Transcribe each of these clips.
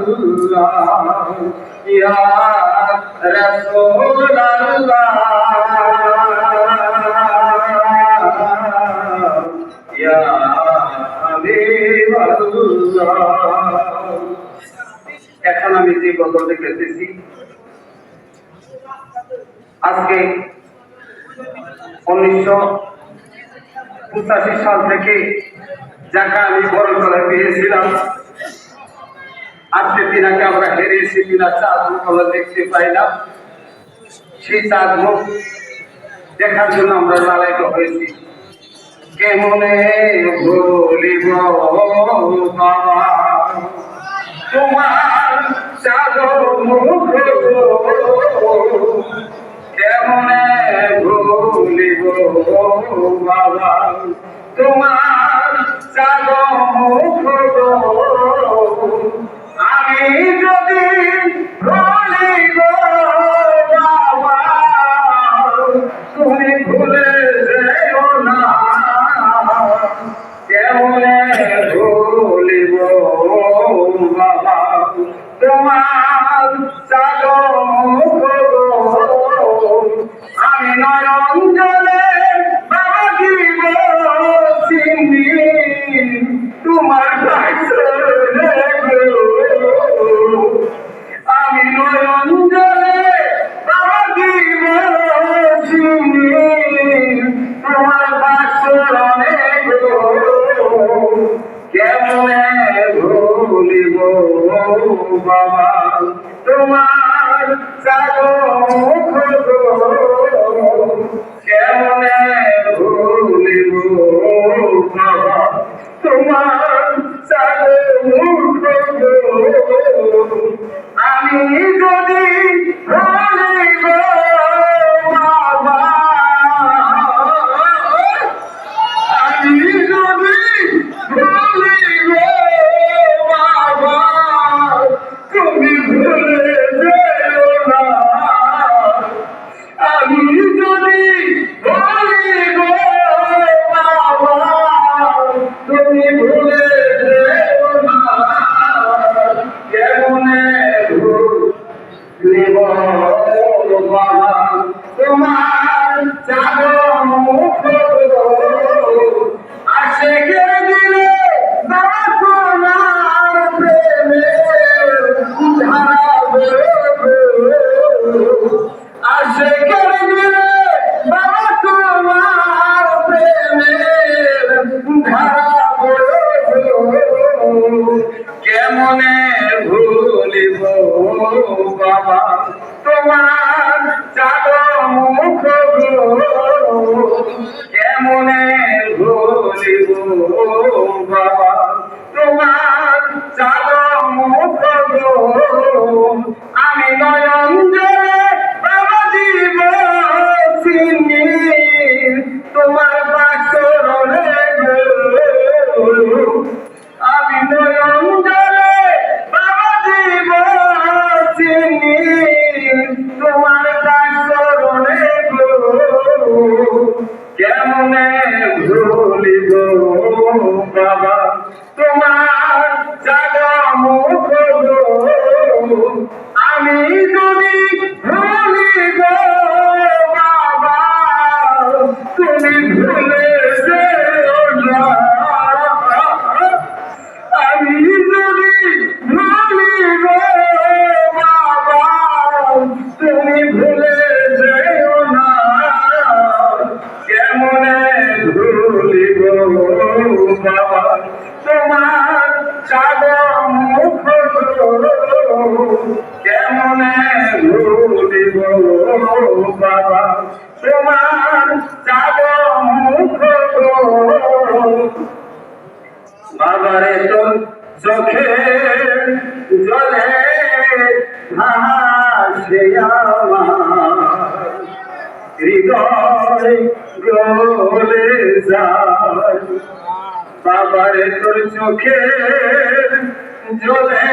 হাবিবাল্লাহ ইয়া রাসূলাল্লাহ ইয়া হাবিবাল্লাহ। এখন আমি যে গজল লিখেছি আজকে 1985 সাল থেকে যাকে আমি বরণ করে পেয়েছিলাম, আজকে দিনাকে আমরা হেরেছি, দিনা চাঁদ মুখ আমরা দেখতে পাই না। সেই চাঁদ মুখ দেখার জন্য আমরা লালায়িত হয়েছি। কেমনে ভুলিব বাবা তোমার চাঁদ মুখ, কেমনে ভুলিব বাবা তোমার চাঁদ মুখ। আমি যদি ভুলিব বাবা তুমি ভুলে যেও না, কেমনে ভুলিব বাবা তোমার চাঁদ মুখ। আমি নয়ন জলে বাবা দিব চিনি তোমার ভাষণে গো, আমি নয়ন জলে বাবা দিব চিনি তোমার ভাষণে গো, কেমনে ভুলিব বাবা তোমার চাঁদ মুখ, কেমনে ভুলিব বাবা তোমার চাঁদ মুখ। আমি যদি ভুলিব বাবা, আমি যদি ভুলিব বাবা তুমি ভুলে যেও না, আমি যদি ভুলিব বাবা তুমি ভুলে যেও না, কেমনে ভুলিব বাবা তোমার চাঁদ মুখ। আশিকের দিলে বাবা তোমার প্রেমে ধারা বইবে, আশিকের দিলে বাবা তোমার প্রেমে ধারা বইবে, কেমনে ভুলিব বাবা তোমার চাঁদ মুখ, কেমনে ভুলিব বাবা তোমার চাঁদ মুখ। আমি নয়ন জলে বাবা দিব চিনি তোমার বাসরে গো, আমি নয়ন জলে বাবা দিব চিনি তোমার বাসরে গো, কেমনে ভুলিব বাবা তোমার চাঁদ মুখ। আমি যদি ভুলিব বাবা তুমি ভুলে যেও না, আমি যদি ভুলিব বাবা তুমি ভুলে যেও না, কেমনে ভুলিব বাবা তোমার চাঁদ মুখ, কেমনে ভুলিব বাবা তোমার চাঁদ মুখ। বাবারে তোর চোখে জলে ভাসে আমার হৃদয় গলে যায়, বাবারে তোর চোখে জলে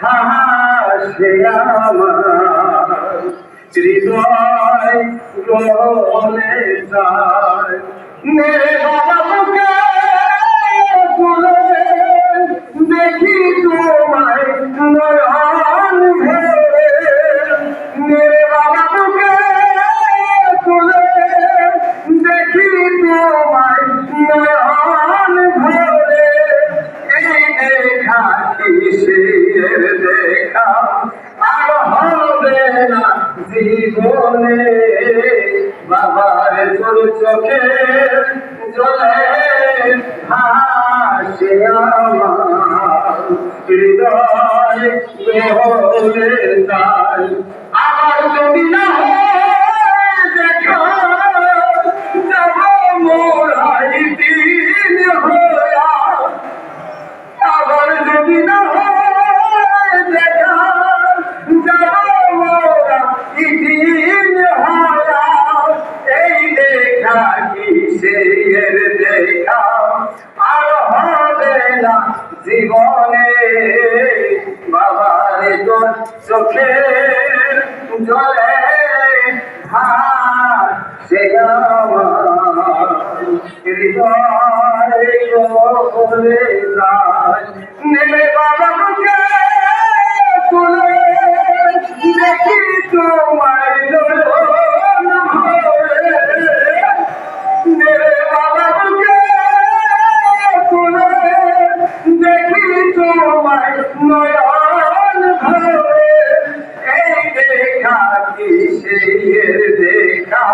ভাসে আমার হৃদয় গলে যায়। মেরে বাবা মুখে দেখি তোমায় হৃদয় গহরে যায়। আবার যদি না হয় দেখা যাব মোরাই দিন হইয়া, আবার যদি না হয় দেখা যাব মোরা দিন হইয়া। এই দেখা কি সেই দেখা আর হবে না জীবনে, বাবার তোর চোখের জলে হাত সে আমার হৃদয় গহরে যায়। নেমে বাবা বুকে তুলে দেখি তোমায় নয়ন ভরে, নেমে বাবা বুকে তুলে দেখি তোমায় নয়ন ভরে। এই দেখা কি সেই দেখা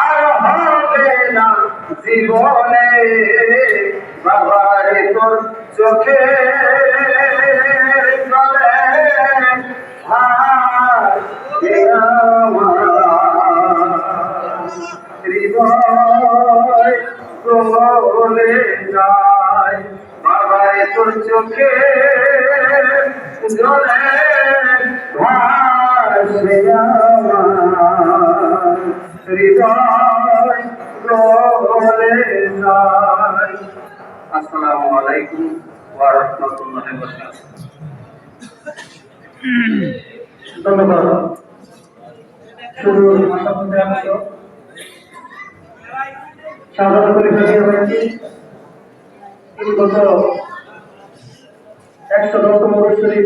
আর হবে না জীবনে, বাবার তোর চোখে জলে হাত হৃদয় গহরে যায়। বাবার তোর চোখে জলে ভাসে আমার হৃদয় গহরে যায়। আসসালামু আলাইকুম ওয়া রাহমাতুল্লাহি ওয়া বারাকাতুহু। ধন্যবাদ। শুরু মাসামুদ্দে আমল সাধারণ পরীক্ষা হয়েছে। তিনি গত 110তম বৎসরে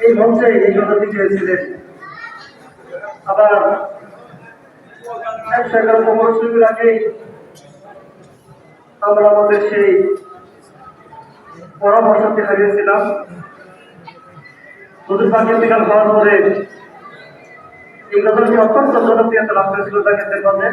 এই মঞ্চে এই সনদটি চেয়েছিলেন। আবার 111তম বৎসরের আগে আমরা আমাদের সেই পরামর্শকে হারিয়েছিলাম। হুজুর পাকের বিকাল হওয়ার পরে এই গজলটি অত্যন্ত জনপ্রিয়তা লাভ করেছিল তাদের মধ্যে।